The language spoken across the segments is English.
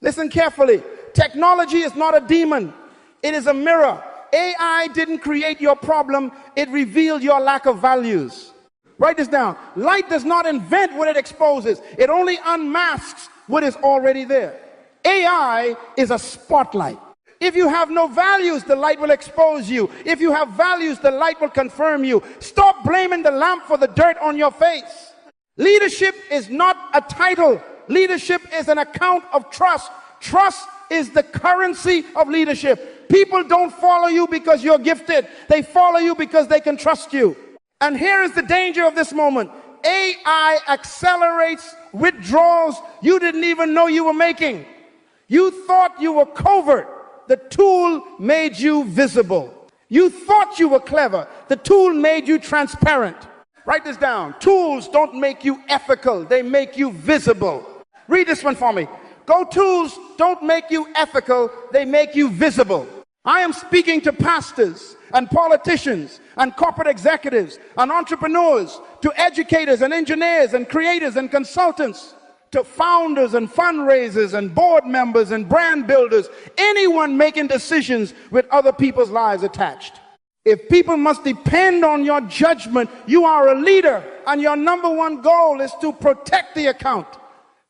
Listen carefully. Technology is not a demon. It is a mirror. AI didn't create your problem. It revealed your lack of values. Write this down. Light does not invent what it exposes. It only unmasks what is already there. AI is a spotlight. If you have no values, the light will expose you. If you have values, the light will confirm you. Stop blaming the lamp for the dirt on your face. Leadership is not a title. Leadership is an account of trust. Trust is the currency of leadership. People don't follow you because you're gifted. They follow you because they can trust you. And here is the danger of this moment. AI accelerates withdrawals you didn't even know you were making. You thought you were covert. The tool made you visible. You thought you were clever. The tool made you transparent. Write this down. Tools don't make you ethical. They make you visible. Read this one for me. Tools don't make you ethical. They make you visible. I am speaking to pastors and politicians and corporate executives and entrepreneurs, to educators and engineers and creators and consultants, to founders and fundraisers and board members and brand builders, anyone making decisions with other people's lives attached. If people must depend on your judgment, you are a leader, and your number one goal is to protect the account.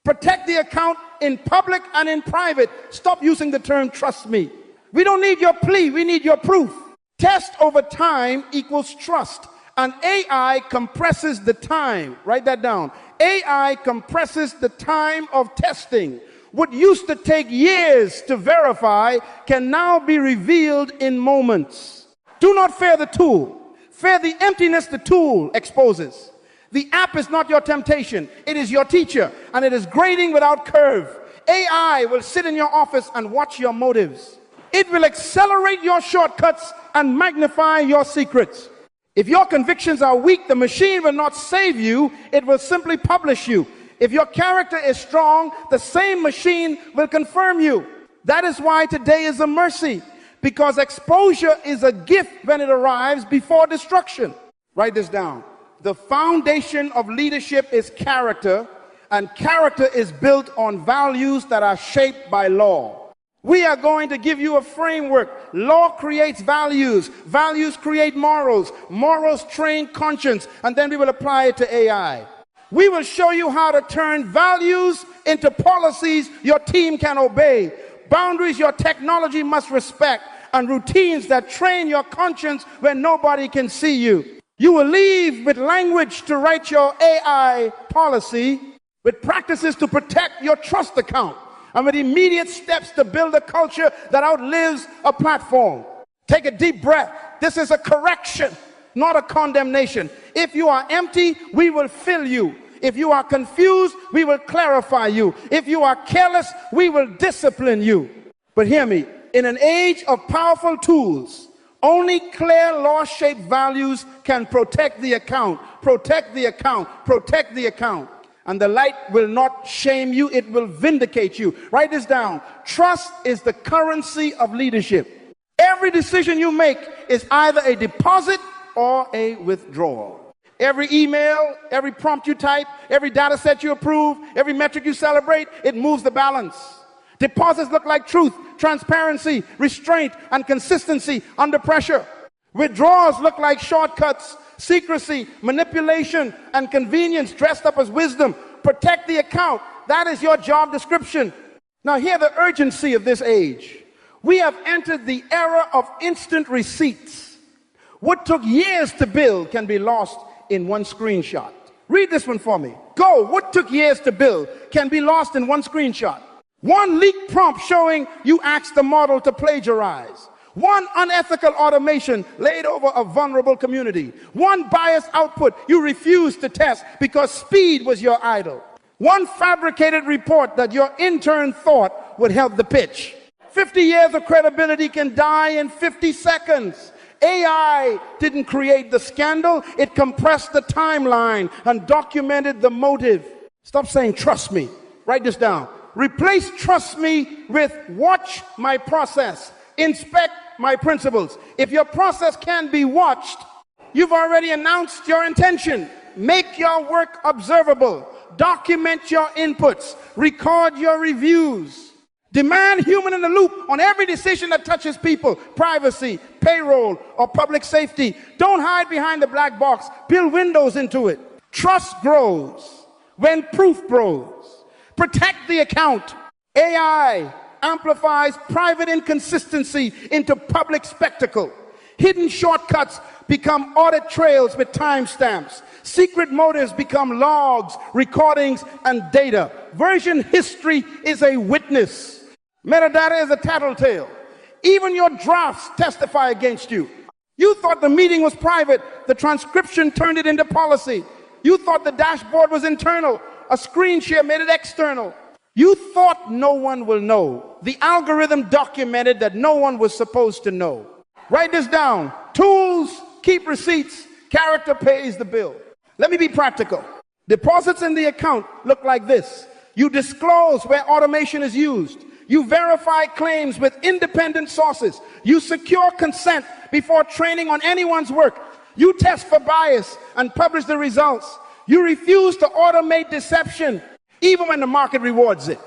Protect the account in public and in private. Stop using the term trust me. We don't need your plea, we need your proof. Test over time equals trust. And AI compresses the time. Write that down. AI compresses the time of testing. What used to take years to verify can now be revealed in moments. Do not fear the tool. Fear the emptiness the tool exposes. The app is not your temptation. It is your teacher, and it is grading without curve. AI will sit in your office and watch your motives. It will accelerate your shortcuts and magnify your secrets. If your convictions are weak, the machine will not save you. It will simply publish you. If your character is strong, the same machine will confirm you. That is why today is a mercy, because exposure is a gift when it arrives before destruction. Write this down. The foundation of leadership is character, and character is built on values that are shaped by law. We are going to give you a framework. Law creates values. Values create morals. Morals train conscience. And then we will apply it to AI. We will show you how to turn values into policies your team can obey, boundaries your technology must respect, and routines that train your conscience when nobody can see you. You will leave with language to write your AI policy, with practices to protect your trust account, and with immediate steps to build a culture that outlives a platform. Take a deep breath. This is a correction, not a condemnation. If you are empty, we will fill you. If you are confused, we will clarify you. If you are careless, we will discipline you. But hear me, in an age of powerful tools, only clear law-shaped values can protect the account, protect the account, protect the account. And the light will not shame you, it will vindicate you. Write this down. Trust is the currency of leadership. Every decision you make is either a deposit or a withdrawal. Every email, every prompt you type, every data set you approve, every metric you celebrate, it moves the balance. Deposits look like truth, transparency, restraint, and consistency under pressure. Withdrawals look like shortcuts, secrecy, manipulation, and convenience dressed up as wisdom. Protect the account. That is your job description. Now hear the urgency of this age. We have entered the era of instant receipts. What took years to build can be lost in one screenshot. Read this one for me. What took years to build can be lost in one screenshot. One leaked prompt showing you asked the model to plagiarize. One unethical automation laid over a vulnerable community. One biased output you refused to test because speed was your idol. One fabricated report that your intern thought would help the pitch. 50 years of credibility can die in 50 seconds. AI didn't create the scandal. It compressed the timeline and documented the motive. Stop saying trust me. Write this down. Replace trust me with watch my process. Inspect my principles. If your process can be watched, you've already announced your intention. Make your work observable. Document your inputs. Record your reviews. Demand human in the loop on every decision that touches people, privacy, payroll, or public safety. Don't hide behind the black box. Build windows into it. Trust grows when proof grows. Protect the account. AI amplifies private inconsistency into public spectacle. Hidden shortcuts become audit trails with timestamps. Secret motives become logs, recordings, and data. Version history is a witness. Metadata is a tattletale. Even your drafts testify against you. You thought the meeting was private. The transcription turned it into policy. You thought the dashboard was internal. A screen share made it external. You thought no one will know. The algorithm documented that no one was supposed to know. Write this down. Tools keep receipts. Character pays the bill. Let me be practical. Deposits in the account look like this. You disclose where automation is used. You verify claims with independent sources. You secure consent before training on anyone's work. You test for bias and publish the results. You refuse to automate deception, even when the market rewards it.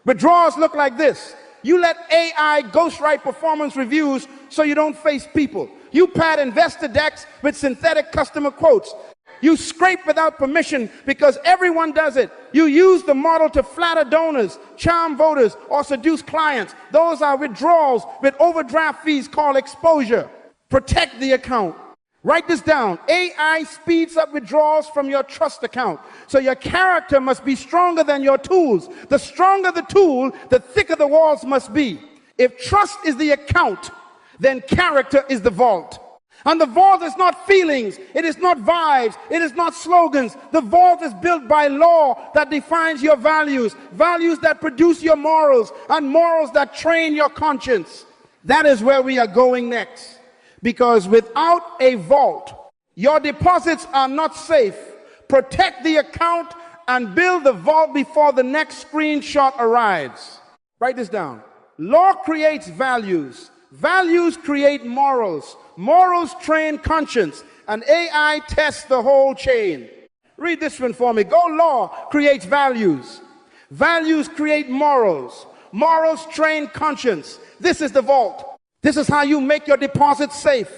Withdrawals look like this. You let AI ghostwrite performance reviews so you don't face people. You pad investor decks with synthetic customer quotes. You scrape without permission because everyone does it. You use the model to flatter donors, charm voters, or seduce clients. Those are withdrawals with overdraft fees called exposure. Protect the account. Write this down. AI speeds up withdrawals from your trust account. So your character must be stronger than your tools. The stronger the tool, the thicker the walls must be. If trust is the account, then character is the vault. And the vault is not feelings, it is not vibes, it is not slogans. The vault is built by law that defines your values, values that produce your morals, and morals that train your conscience. That is where we are going next. Because without a vault, your deposits are not safe. Protect the account and build the vault before the next screenshot arrives. Write this down. Law creates values. Values create morals. Morals train conscience. And AI tests the whole chain. Read this one for me. Go law creates values. Values create morals. Morals train conscience. This is the vault. This is how you make your deposits safe.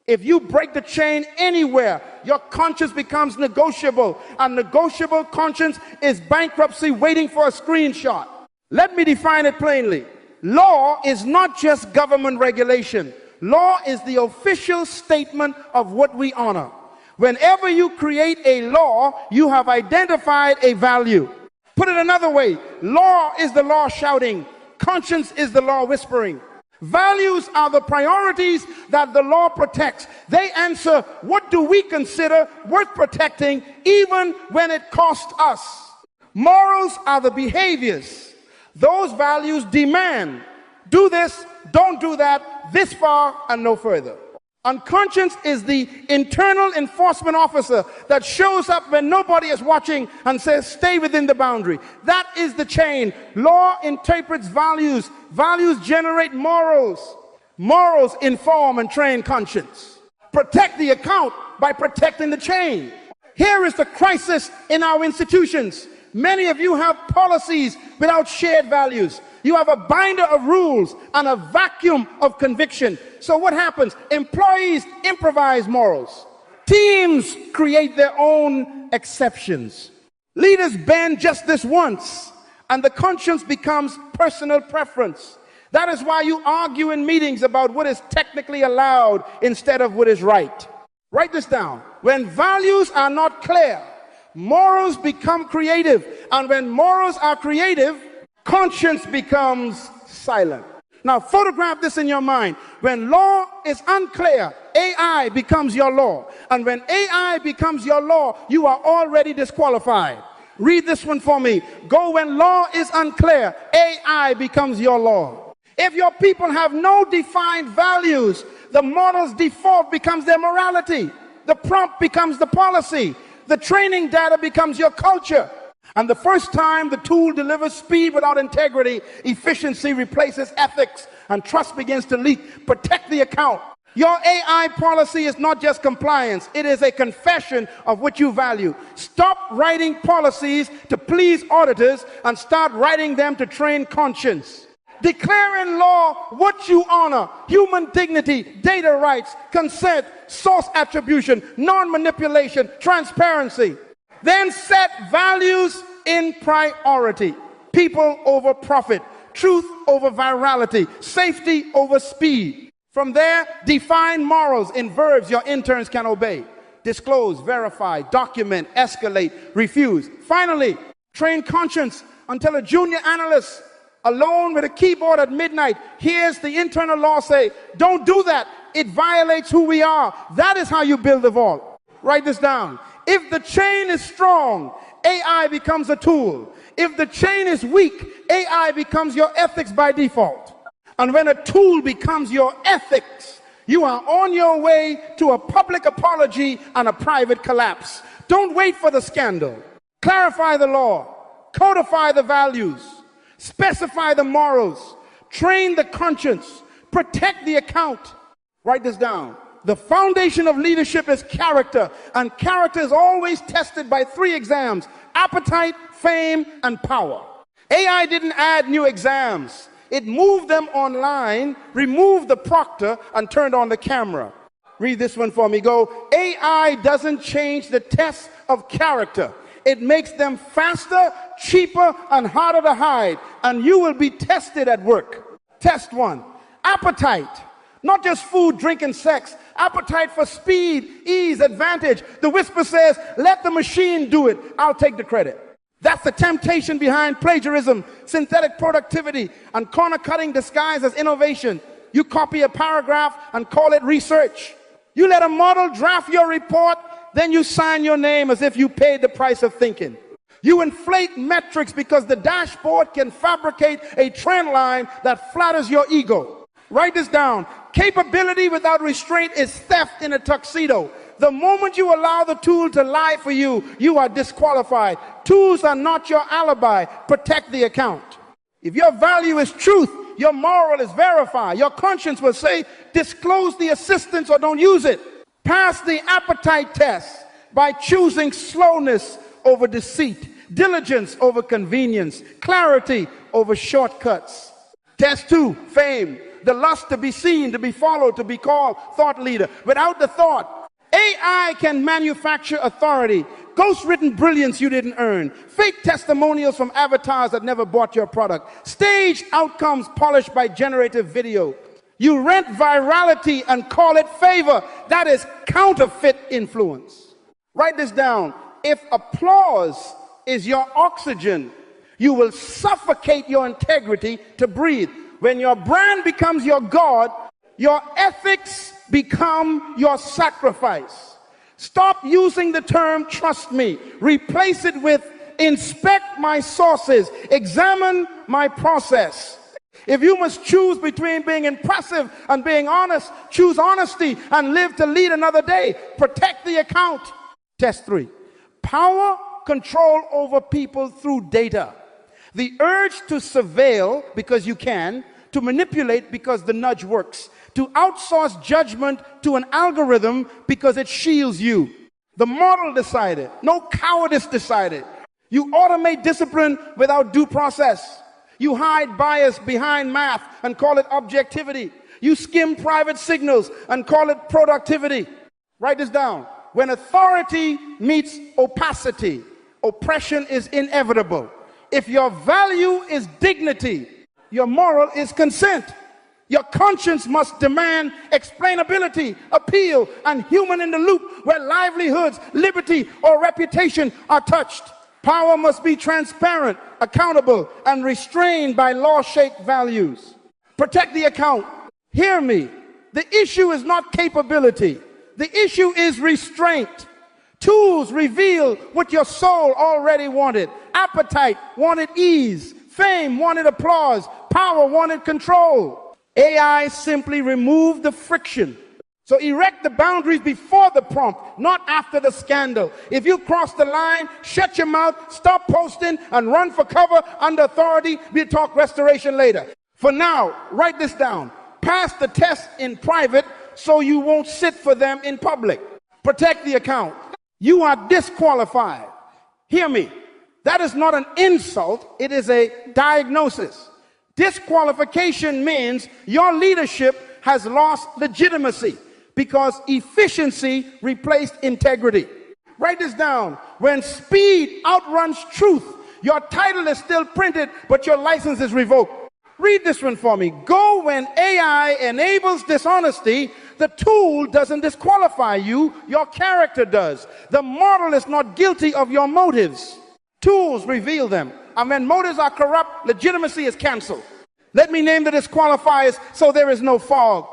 If you break the chain anywhere, your conscience becomes negotiable. A negotiable conscience is bankruptcy waiting for a screenshot. Let me define it plainly. Law is not just government regulation. Law is the official statement of what we honor. Whenever you create a law, you have identified a value. Put it another way, law is the law shouting. Conscience is the law whispering. Values are the priorities that the law protects. They answer, what do we consider worth protecting even when it costs us? Morals are the behaviors. Those values demand, do this, don't do that, this far and no further. And conscience is the internal enforcement officer that shows up when nobody is watching and says, stay within the boundary. That is the chain. Law interprets values. Values generate morals. Morals inform and train conscience. Protect the account by protecting the chain. Here is the crisis in our institutions. Many of you have policies without shared values. You have a binder of rules and a vacuum of conviction. So what happens? Employees improvise morals. Teams create their own exceptions. Leaders bend just this once, and the conscience becomes personal preference. That is why you argue in meetings about what is technically allowed instead of what is right. Write this down. When values are not clear, morals become creative. And when morals are creative, conscience becomes silent. Now photograph this in your mind. When law is unclear, AI becomes your law. And when AI becomes your law, you are already disqualified. Read this one for me. Go when law is unclear, AI becomes your law. If your people have no defined values, the model's default becomes their morality. The prompt becomes the policy. The training data becomes your culture. And the first time the tool delivers speed without integrity, efficiency replaces ethics, and trust begins to leak. Protect the account. Your AI policy is not just compliance, it is a confession of what you value. Stop writing policies to please auditors and start writing them to train conscience. Declare in law what you honor: human dignity, data rights, consent, source attribution, non-manipulation, transparency. Then set values in priority: people over profit, truth over virality, safety over speed. From there, define morals in verbs your interns can obey: disclose, verify, document, escalate, refuse. Finally, train conscience until a junior analyst alone with a keyboard at midnight hears the internal law say, don't do that, it violates who we are. That is how you build the vault. Write this down. If the chain is strong, AI becomes a tool. If the chain is weak, AI becomes your ethics by default. And when a tool becomes your ethics, you are on your way to a public apology and a private collapse. Don't wait for the scandal. Clarify the law, codify the values, specify the morals, train the conscience, protect the account. Write this down. The foundation of leadership is character, and character is always tested by 3 exams: appetite, fame, and power. AI didn't add new exams. It moved them online, removed the proctor, and turned on the camera. Read this one for me. Go, AI doesn't change the test of character. It makes them faster, cheaper, and harder to hide. And you will be tested at work. Test 1. Appetite. Not just food, drink, and sex. Appetite for speed, ease, advantage. The whisper says, let the machine do it. I'll take the credit. That's the temptation behind plagiarism, synthetic productivity, and corner cutting disguised as innovation. You copy a paragraph and call it research. You let a model draft your report, then you sign your name as if you paid the price of thinking. You inflate metrics because the dashboard can fabricate a trend line that flatters your ego. Write this down. Capability without restraint is theft in a tuxedo. The moment you allow the tool to lie for you, you are disqualified. Tools are not your alibi. Protect the account. If your value is truth, your moral is verify. Your conscience will say, disclose the assistance or don't use it. Pass the appetite test by choosing slowness over deceit, diligence over convenience, clarity over shortcuts. Test 2, fame. The lust to be seen, to be followed, to be called thought leader. Without the thought, AI can manufacture authority, ghost-written brilliance you didn't earn, fake testimonials from avatars that never bought your product, staged outcomes polished by generative video. You rent virality and call it favor. That is counterfeit influence. Write this down. If applause is your oxygen, you will suffocate your integrity to breathe. When your brand becomes your God, your ethics become your sacrifice. Stop using the term trust me. Replace it with inspect my sources, examine my process. If you must choose between being impressive and being honest, choose honesty and live to lead another day. Protect the account. Test 3. Power, control over people through data. The urge to surveil because you can, to manipulate because the nudge works, to outsource judgment to an algorithm because it shields you. The model decided. No cowardice decided. You automate discipline without due process. You hide bias behind math and call it objectivity. You skim private signals and call it productivity. Write this down. When authority meets opacity, oppression is inevitable. If your value is dignity, your moral is consent. Your conscience must demand explainability, appeal, and human in the loop where livelihoods, liberty, or reputation are touched. Power must be transparent, accountable, and restrained by law-shaped values. Protect the account. Hear me. The issue is not capability. The issue is restraint. Tools reveal what your soul already wanted. Appetite wanted ease. Fame wanted applause. Power wanted control. AI simply removed the friction. So erect the boundaries before the prompt, not after the scandal. If you cross the line, shut your mouth, stop posting, and run for cover under authority. We'll talk restoration later. For now, write this down. Pass the test in private, so you won't sit for them in public. Protect the account. You are disqualified. Hear me. That is not an insult, it is a diagnosis. Disqualification means your leadership has lost legitimacy because efficiency replaced integrity. Write this down. When speed outruns truth, your title is still printed, but your license is revoked. Read this one for me. Go when AI enables dishonesty. The tool doesn't disqualify you, your character does. The model is not guilty of your motives. Tools reveal them. And when motives are corrupt, legitimacy is canceled. Let me name the disqualifiers so there is no fog.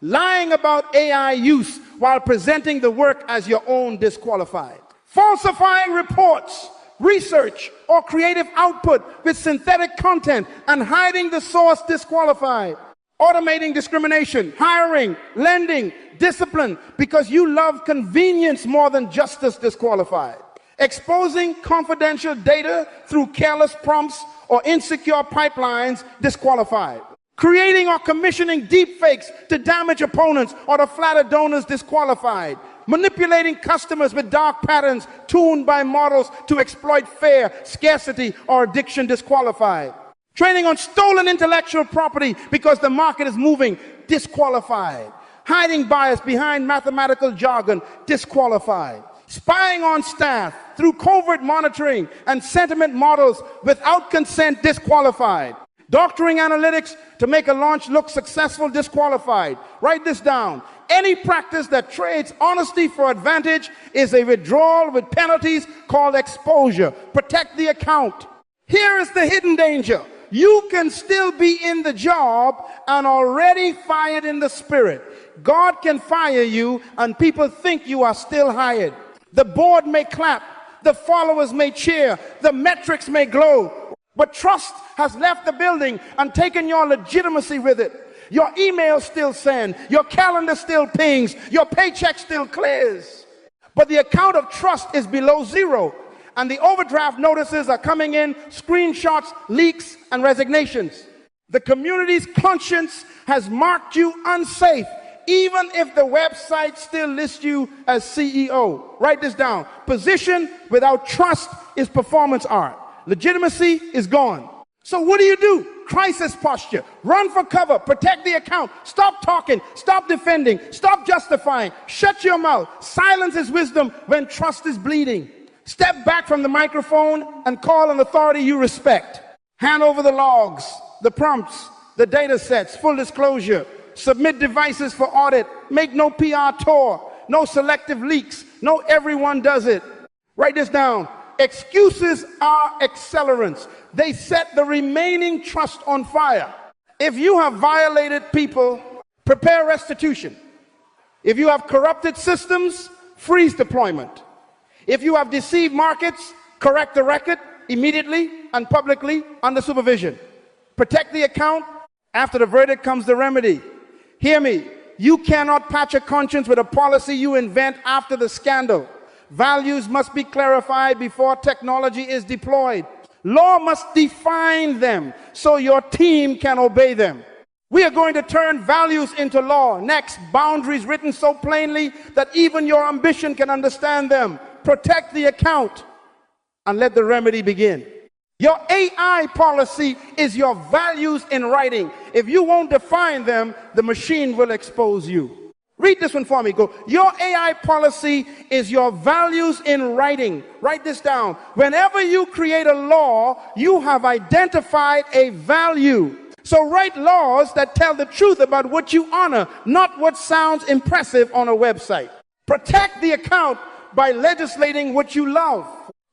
Lying about AI use while presenting the work as your own disqualified. Falsifying reports, research, or creative output with synthetic content and hiding the source disqualified. Automating discrimination, hiring, lending, discipline because you love convenience more than justice disqualified. Exposing confidential data through careless prompts or insecure pipelines disqualified. Creating or commissioning deepfakes to damage opponents or to flatter donors disqualified. Manipulating customers with dark patterns tuned by models to exploit fear, scarcity, or addiction disqualified. Trading on stolen intellectual property because the market is moving disqualified. Hiding bias behind mathematical jargon disqualified. Spying on staff through covert monitoring and sentiment models without consent disqualified. Doctoring analytics to make a launch look successful disqualified. Write this down. Any practice that trades honesty for advantage is a withdrawal with penalties called exposure. Protect the account. Here is the hidden danger. You can still be in the job and already fired in the spirit. God can fire you and people think you are still hired. The board may clap, the followers may cheer, the metrics may glow, but trust has left the building and taken your legitimacy with it. Your email still send, your calendar still pings, your paycheck still clears. But the account of trust is below zero, and the overdraft notices are coming in, screenshots, leaks, and resignations. The community's conscience has marked you unsafe, even if the website still lists you as CEO. Write this down. Position without trust is performance art. Legitimacy is gone. So what do? Crisis posture. Run for cover. Protect the account. Stop talking. Stop defending. Stop justifying. Shut your mouth. Silence is wisdom when trust is bleeding. Step back from the microphone and call an authority you respect. Hand over the logs, the prompts, the data sets, full disclosure. Submit devices for audit. Make no PR tour. No selective leaks. No everyone does it. Write this down. Excuses are accelerants. They set the remaining trust on fire. If you have violated people, prepare restitution. If you have corrupted systems, freeze deployment. If you have deceived markets, correct the record immediately and publicly under supervision. Protect the account. After the verdict comes the remedy. Hear me. You cannot patch a conscience with a policy you invent after the scandal. Values must be clarified before technology is deployed. Law must define them so your team can obey them. We are going to turn values into law. Next, boundaries written so plainly that even your ambition can understand them. Protect the account and let the remedy begin. Your AI policy is your values in writing. If you won't define them, the machine will expose you. Read this one for me. Go. Your AI policy is your values in writing. Write this down. Whenever you create a law, you have identified a value. So write laws that tell the truth about what you honor, not what sounds impressive on a website. Protect the account by legislating what you love.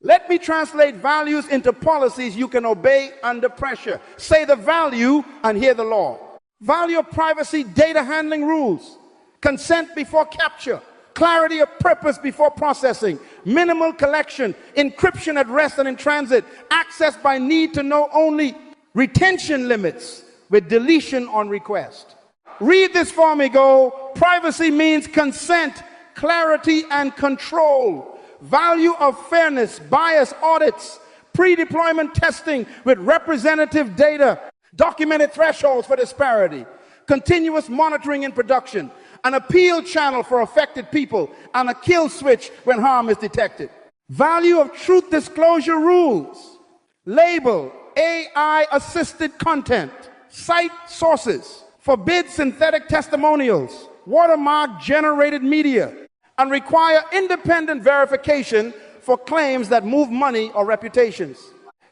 Let me translate values into policies you can obey under pressure. Say the value and hear the law. Value of privacy, data handling rules. Consent before capture. Clarity of purpose before processing. Minimal collection. Encryption at rest and in transit. Access by need to know only. Retention limits with deletion on request. Read this for me. Go. Privacy means consent, clarity, and control. Value of fairness, bias audits, pre-deployment testing with representative data, documented thresholds for disparity, continuous monitoring in production, an appeal channel for affected people, and a kill switch when harm is detected. Value of truth disclosure rules. Label AI-assisted content. Cite sources. Forbid synthetic testimonials. Watermark generated media. And require independent verification for claims that move money or reputations.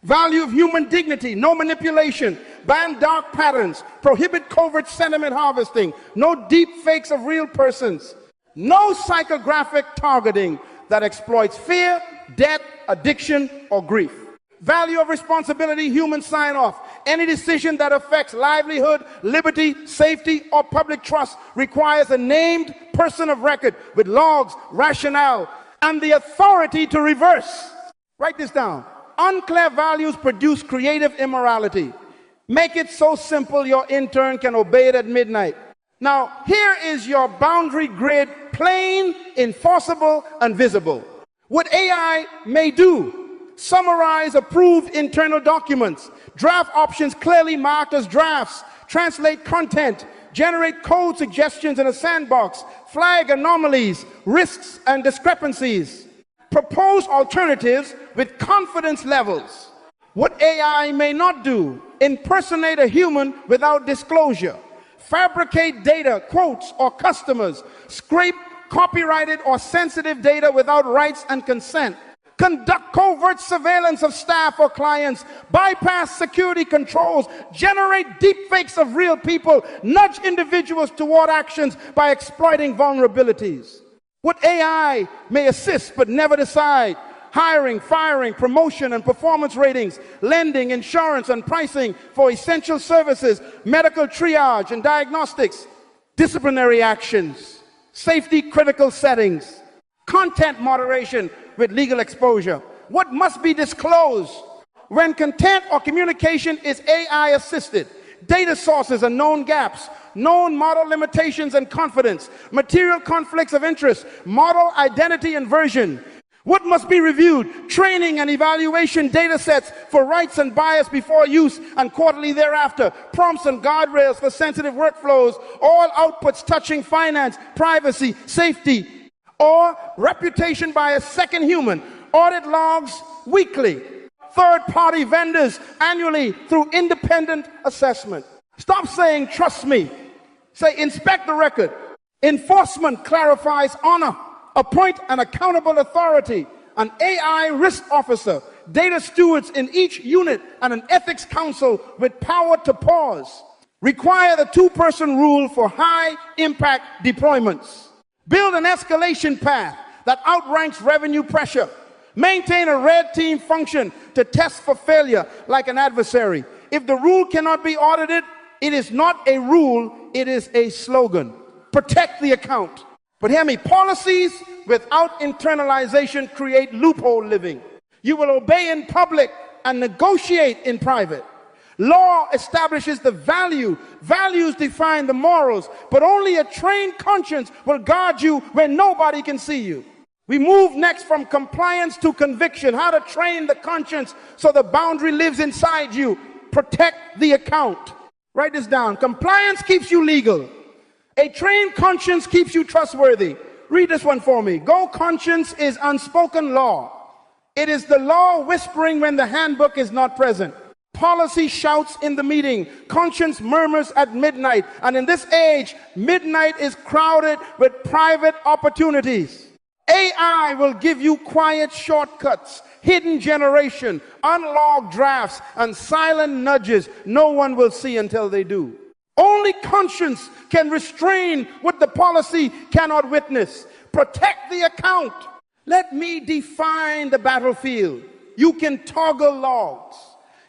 Value of human dignity, no manipulation, ban dark patterns, prohibit covert sentiment harvesting, no deep fakes of real persons, no psychographic targeting that exploits fear, debt, addiction, or grief. Value of responsibility, human sign-off. Any decision that affects livelihood, liberty, safety, or public trust requires a named person of record with logs, rationale, and the authority to reverse. Write this down. Unclear values produce creative immorality. Make it so simple your intern can obey it at midnight. Now, here is your boundary grid, plain, enforceable, and visible. What AI may do: summarize approved internal documents, draft options clearly marked as drafts, translate content, generate code suggestions in a sandbox, flag anomalies, risks, and discrepancies. Propose alternatives with confidence levels. What AI may not do: impersonate a human without disclosure, fabricate data, quotes, or customers, scrape copyrighted or sensitive data without rights and consent, conduct covert surveillance of staff or clients, bypass security controls, generate deepfakes of real people, nudge individuals toward actions by exploiting vulnerabilities. What AI may assist but never decide: hiring, firing, promotion, and performance ratings, lending, insurance, and pricing for essential services, medical triage and diagnostics, disciplinary actions, safety critical settings, content moderation with legal exposure. What must be disclosed? When content or communication is AI assisted, data sources and known gaps, known model limitations and confidence, material conflicts of interest, model identity inversion. What must be reviewed? Training and evaluation data sets for rights and bias before use and quarterly thereafter, prompts and guardrails for sensitive workflows, all outputs touching finance, privacy, safety, or reputation by a second human, audit logs weekly, third-party vendors annually through independent assessment. Stop saying, trust me. Say, inspect the record. Enforcement clarifies honor. Appoint an accountable authority, an AI risk officer, data stewards in each unit, and an ethics council with power to pause. Require the two-person rule for high-impact deployments. Build an escalation path that outranks revenue pressure. Maintain a red team function to test for failure like an adversary. If the rule cannot be audited, it is not a rule, it is a slogan. Protect the account. But hear me, policies without internalization create loophole living. You will obey in public and negotiate in private. Law establishes the value. Values define the morals, but only a trained conscience will guard you when nobody can see you. We move next from compliance to conviction. How to train the conscience so the boundary lives inside you. Protect the account. Write this down. Compliance keeps you legal. A trained conscience keeps you trustworthy. Read this one for me. Go conscience is unspoken law. It is the law whispering when the handbook is not present. Policy shouts in the meeting. Conscience murmurs at midnight. And in this age, midnight is crowded with private opportunities. AI will give you quiet shortcuts, hidden generation, unlogged drafts, and silent nudges no one will see until they do. Only conscience can restrain what the policy cannot witness. Protect the account. Let me define the battlefield. You can toggle logs.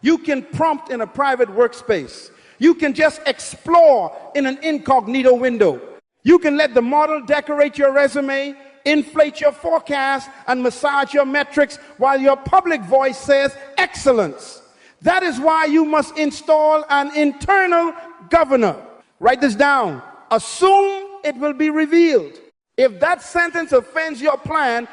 You can prompt in a private workspace. You can just explore in an incognito window. You can let the model decorate your resume, inflate your forecast, and massage your metrics while your public voice says excellence. That is why you must install an internal governor. Write this down. Assume it will be revealed. If that sentence offends your plan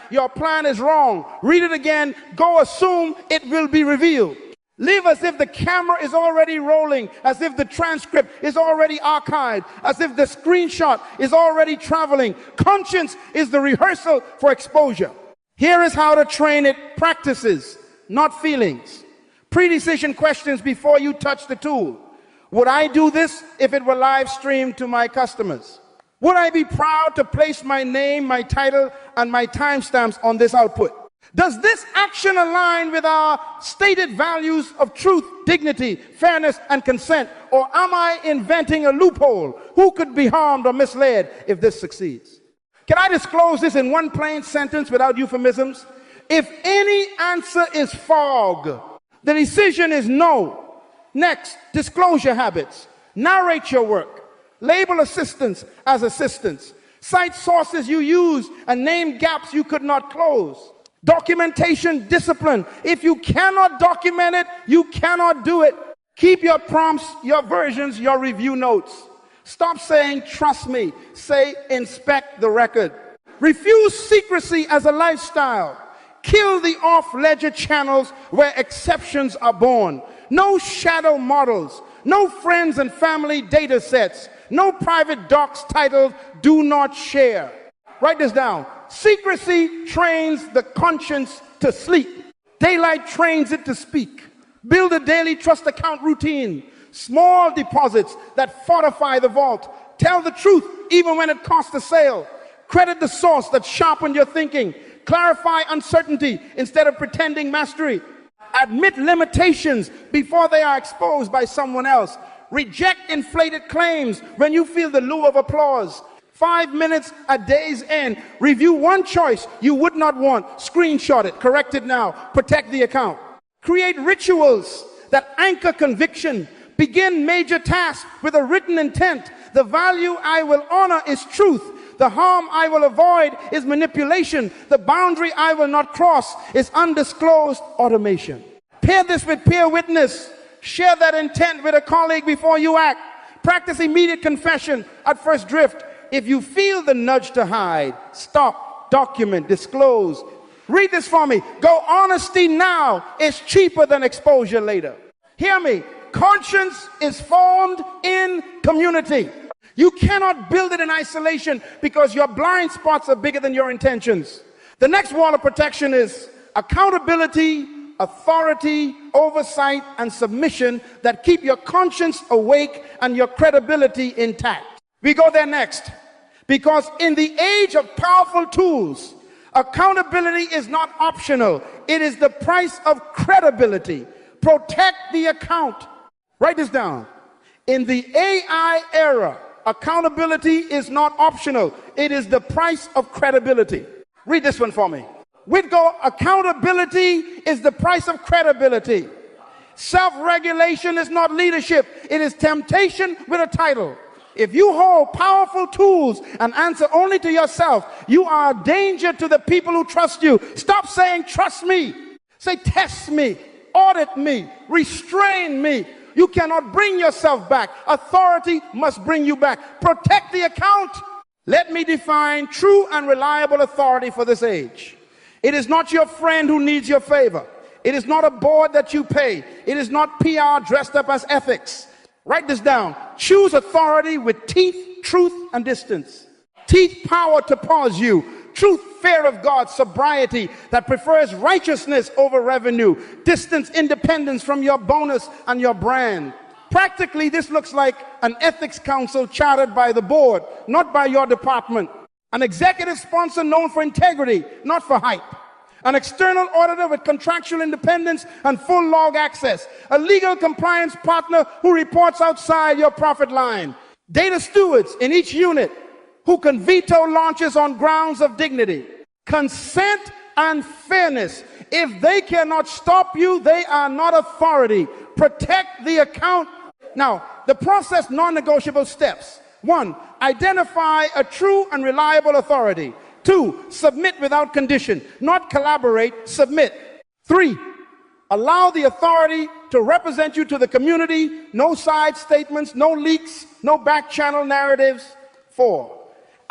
is wrong. Read it again. Go assume it will be revealed. Live as if the camera is already rolling, as if the transcript is already archived, as if the screenshot is already traveling. Conscience is the rehearsal for exposure. Here is how to train it: practices, not feelings. Pre-decision questions before you touch the tool. Would I do this if it were live streamed to my customers? Would I be proud to place my name, my title, and my timestamps on this output? Does this action align with our stated values of truth, dignity, fairness, and consent? Or am I inventing a loophole? Who could be harmed or misled if this succeeds? Can I disclose this in one plain sentence without euphemisms? If any answer is fog, the decision is no. Next, disclosure habits. Narrate your work. Label assistance as assistance. Cite sources you use and name gaps you could not close. Documentation discipline. If you cannot document it, you cannot do it. Keep your prompts, your versions, your review notes. Stop saying, trust me. Say, inspect the record. Refuse secrecy as a lifestyle. Kill the off-ledger channels where exceptions are born. No shadow models. No friends and family data sets. No private docs titled, do not share. Write this down. Secrecy trains the conscience to sleep. Daylight trains it to speak. Build a daily trust account routine. Small deposits that fortify the vault. Tell the truth even when it costs a sale. Credit the source that sharpened your thinking. Clarify uncertainty instead of pretending mastery. Admit limitations before they are exposed by someone else. Reject inflated claims when you feel the lure of applause. 5 minutes a day's end. Review one choice you would not want. Screenshot it. Correct it now. Protect the account. Create rituals that anchor conviction. Begin major tasks with a written intent. The value I will honor is truth. The harm I will avoid is manipulation. The boundary I will not cross is undisclosed automation. Pair this with peer witness. Share that intent with a colleague before you act. Practice immediate confession at first drift. If you feel the nudge to hide, stop, document, disclose. Read this for me. Go, honesty now is cheaper than exposure later. Hear me. Conscience is formed in community. You cannot build it in isolation because your blind spots are bigger than your intentions. The next wall of protection is accountability, authority, oversight, and submission that keep your conscience awake and your credibility intact. We go there next. Because in the age of powerful tools, accountability is not optional. It is the price of credibility. Protect the account. Write this down. In the AI era, accountability is not optional. It is the price of credibility. Read this one for me. Whitgo, accountability is the price of credibility. Self-regulation is not leadership. It is temptation with a title. If you hold powerful tools and answer only to yourself, you are a danger to the people who trust you. Stop saying, trust me. Say, test me, audit me, restrain me. You cannot bring yourself back. Authority must bring you back. Protect the account. Let me define true and reliable authority for this age. It is not your friend who needs your favor. It is not a board that you pay. It is not PR dressed up as ethics. Write this down. Choose authority with teeth, truth, and distance. Teeth, power to pause you. Truth, fear of God, sobriety that prefers righteousness over revenue. Distance, independence from your bonus and your brand. Practically, this looks like an ethics council chartered by the board, not by your department. An executive sponsor known for integrity, not for hype. An external auditor with contractual independence and full log access. A legal compliance partner who reports outside your profit line. Data stewards in each unit who can veto launches on grounds of dignity. Consent and fairness. If they cannot stop you, they are not authority. Protect the account. Now, the process non-negotiable steps. 1, identify a true and reliable authority. 2, submit without condition. Not collaborate, submit. 3, allow the authority to represent you to the community. No side statements, no leaks, no back channel narratives. 4,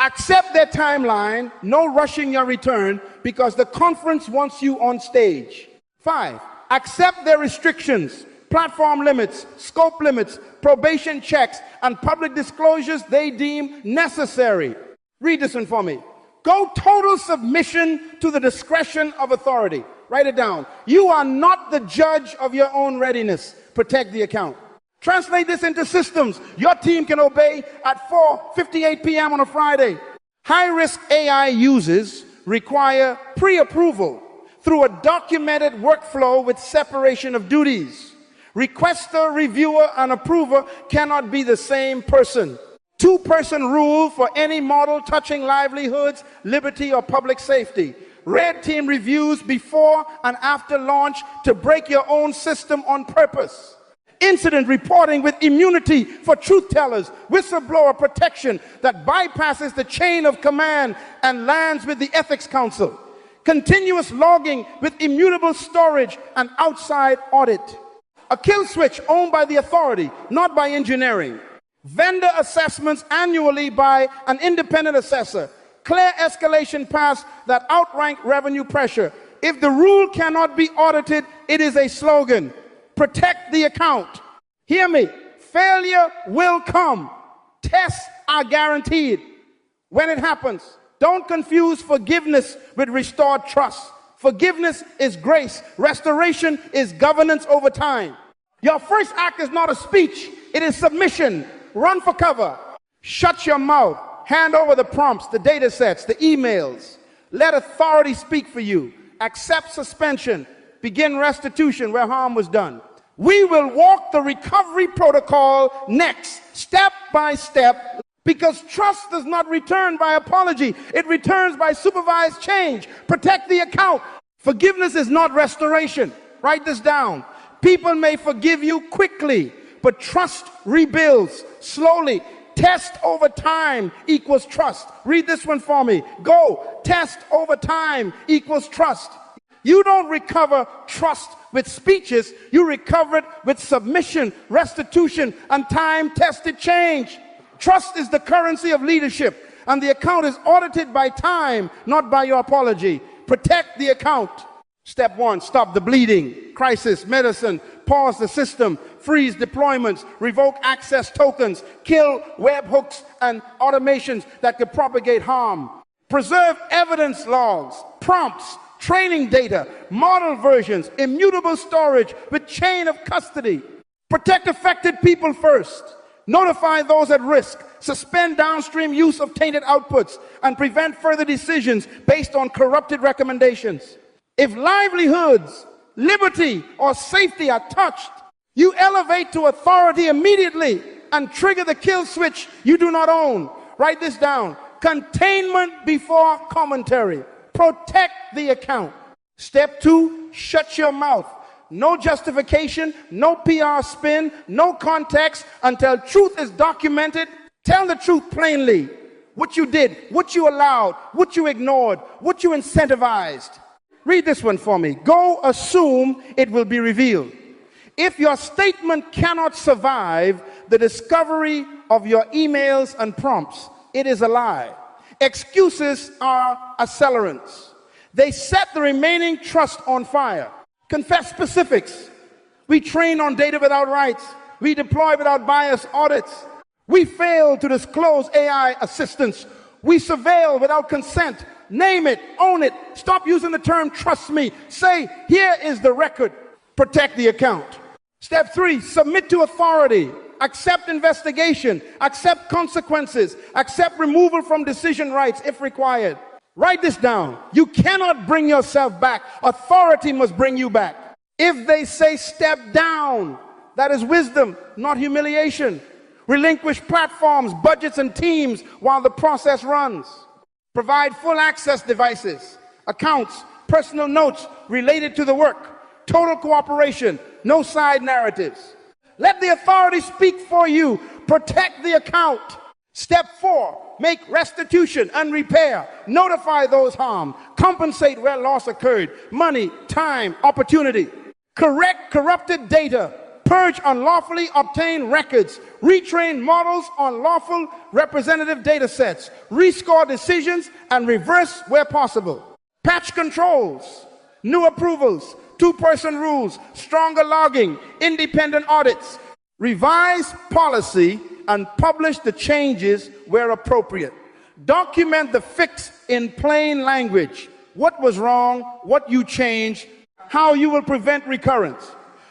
accept their timeline, no rushing your return because the conference wants you on stage. 5, accept their restrictions, platform limits, scope limits, probation checks, and public disclosures they deem necessary. Read this one for me. Go total submission to the discretion of authority. Write it down. You are not the judge of your own readiness. Protect the account. Translate this into systems your team can obey at 4:58 p.m. on a Friday. High-risk AI users require pre-approval through a documented workflow with separation of duties. Requester, reviewer, and approver cannot be the same person. Two-person rule for any model touching livelihoods, liberty, or public safety. Red team reviews before and after launch to break your own system on purpose. Incident reporting with immunity for truth tellers. Whistleblower protection that bypasses the chain of command and lands with the Ethics Council. Continuous logging with immutable storage and outside audit. A kill switch owned by the authority, not by engineering. Vendor assessments annually by an independent assessor. Clear escalation paths that outrank revenue pressure. If the rule cannot be audited, it is a slogan. Protect the account. Hear me. Failure will come. Tests are guaranteed. When it happens, don't confuse forgiveness with restored trust. Forgiveness is grace. Restoration is governance over time. Your first act is not a speech. It is submission. Run for cover. Shut your mouth. Hand over the prompts, the data sets, the emails. Let authority speak for you. Accept suspension. Begin restitution where harm was done. We will walk the recovery protocol next, step by step, because trust does not return by apology. It returns by supervised change. Protect the account. Forgiveness is not restoration. Write this down. People may forgive you quickly, but trust rebuilds slowly. Test over time equals trust. Read this one for me. Go. Test over time equals trust. You don't recover trust with speeches. You recover it with submission, restitution, and time-tested change. Trust is the currency of leadership, and the account is audited by time, not by your apology. Protect the account. Step 1, stop the bleeding. Crisis, medicine, pause the system, freeze deployments, revoke access tokens, kill webhooks and automations that could propagate harm. Preserve evidence logs, prompts, training data, model versions, immutable storage with chain of custody. Protect affected people first. Notify those at risk. Suspend downstream use of tainted outputs and prevent further decisions based on corrupted recommendations. If livelihoods, liberty, or safety are touched, you elevate to authority immediately and trigger the kill switch you do not own. Write this down. Containment before commentary. Protect the account. Step 2, shut your mouth. No justification, no PR spin, no context until truth is documented. Tell the truth plainly. What you did, what you allowed, what you ignored, what you incentivized. Read this one for me. Go assume it will be revealed. If your statement cannot survive the discovery of your emails and prompts, it is a lie. Excuses are accelerants. They set the remaining trust on fire. Confess specifics. We train on data without rights. We deploy without bias audits. We fail to disclose AI assistance. We surveil without consent. Name it, own it. Stop using the term trust me. Say, here is the record. Protect the account. Step 3, submit to authority. Accept investigation. Accept consequences. Accept removal from decision rights if required. Write this down. You cannot bring yourself back. Authority must bring you back. If they say step down, that is wisdom, not humiliation. Relinquish platforms, budgets, and teams while the process runs. Provide full access devices, accounts, personal notes related to the work. Total cooperation, no side narratives. Let the authority speak for you. Protect the account. Step 4, make restitution and repair. Notify those harmed. Compensate where loss occurred. Money, time, opportunity. Correct corrupted data. Purge unlawfully obtained records. Retrain models on lawful representative data sets. Rescore decisions and reverse where possible. Patch controls. New approvals. two-person rules, stronger logging, independent audits. Revise policy and publish the changes where appropriate. Document the fix in plain language. What was wrong, what you changed, how you will prevent recurrence.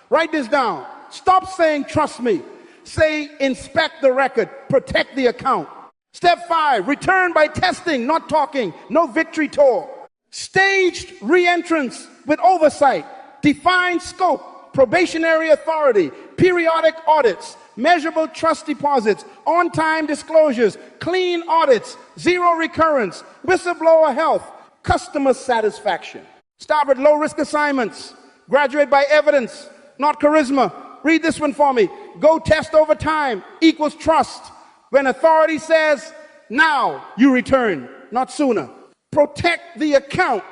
Write this down. Stop saying, trust me. Say, inspect the record, protect the account. Step 5, return by testing, not talking, no victory tour. Staged re-entrance with oversight, define scope, probationary authority, periodic audits, measurable trust deposits, on-time disclosures, clean audits, zero recurrence, whistleblower health, customer satisfaction. Start with low-risk assignments. Graduate by evidence, not charisma. Read this one for me. Go test over time equals trust. When authority says, now you return, not sooner. Protect the account.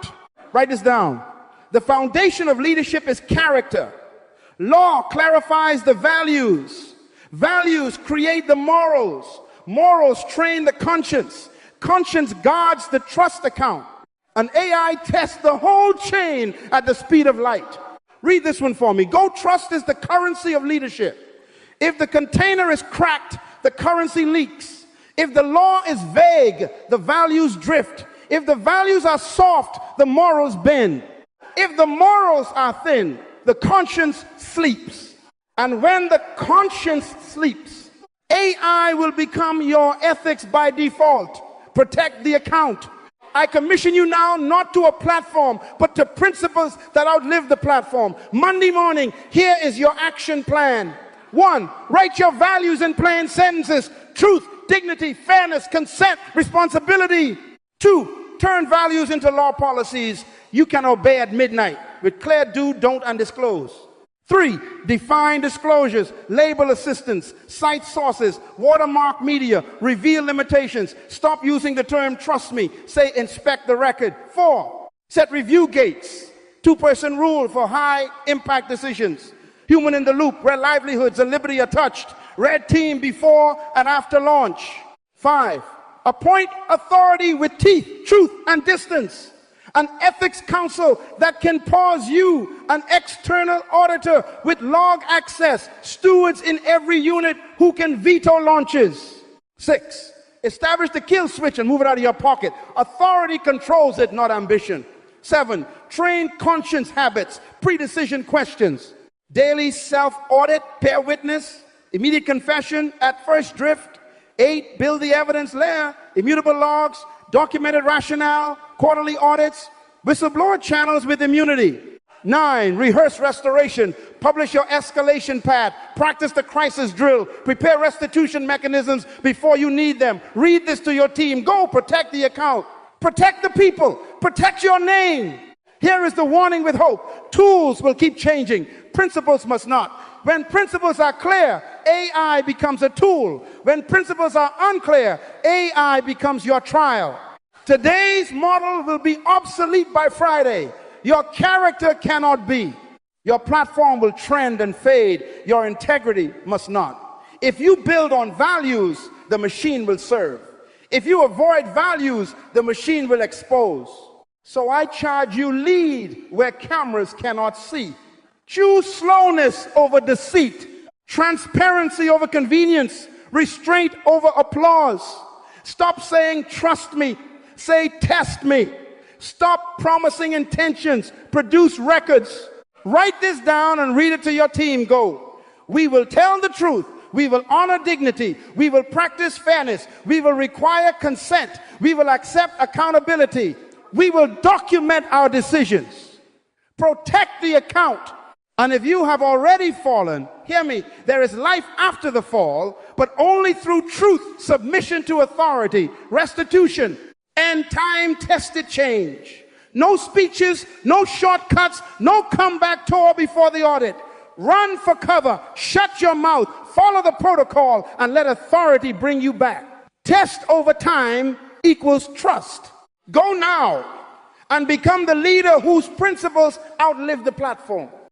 Write this down. The foundation of leadership is character. Law clarifies the values. Values create the morals. Morals train the conscience. Conscience guards the trust account. An AI tests the whole chain at the speed of light. Read this one for me. Go trust is the currency of leadership. If the container is cracked, the currency leaks. If the law is vague, the values drift. If the values are soft, the morals bend. If the morals are thin, the conscience sleeps. And when the conscience sleeps, AI will become your ethics by default. Protect the account. I commission you now not to a platform, but to principles that outlive the platform. Monday morning, here is your action plan. 1, write your values in plain sentences. Truth, dignity, fairness, consent, responsibility. 2, turn values into law policies you can obey at midnight with clear do, don't, and disclose. 3, define disclosures, label assistance, cite sources, watermark media, reveal limitations. Stop using the term trust me. Say inspect the record. 4, set review gates. 2-person rule for high impact decisions. Human in the loop where livelihoods and liberty are touched. Red team before and after launch. 5, appoint authority with teeth, truth, and distance. An ethics council that can pause you, an external auditor with log access, stewards in every unit who can veto launches. 6, establish the kill switch and move it out of your pocket. Authority controls it, not ambition. 7, train conscience habits, pre-decision questions. Daily self-audit, bear witness, immediate confession at first drift. 8, build the evidence layer, immutable logs, documented rationale, quarterly audits, whistleblower channels with immunity. 9, rehearse restoration, publish your escalation path, practice the crisis drill, prepare restitution mechanisms before you need them. Read this to your team. Go protect the account. Protect the people. Protect your name. Here is the warning with hope. Tools will keep changing. Principles must not. When principles are clear, AI becomes a tool. When principles are unclear, AI becomes your trial. Today's model will be obsolete by Friday. Your character cannot be. Your platform will trend and fade. Your integrity must not. If you build on values, the machine will serve. If you avoid values, the machine will expose. So I charge you, lead where cameras cannot see. Choose slowness over deceit, transparency over convenience, restraint over applause. Stop saying trust me, say test me. Stop promising intentions, produce records. Write this down and read it to your team. Go. We will tell the truth. We will honor dignity. We will practice fairness. We will require consent. We will accept accountability. We will document our decisions. Protect the account. And if you have already fallen, hear me, there is life after the fall, but only through truth, submission to authority, restitution, and time-tested change. No speeches, no shortcuts, no comeback tour before the audit. Run for cover, shut your mouth, follow the protocol, and let authority bring you back. Test over time equals trust. Go now and become the leader whose principles outlive the platform.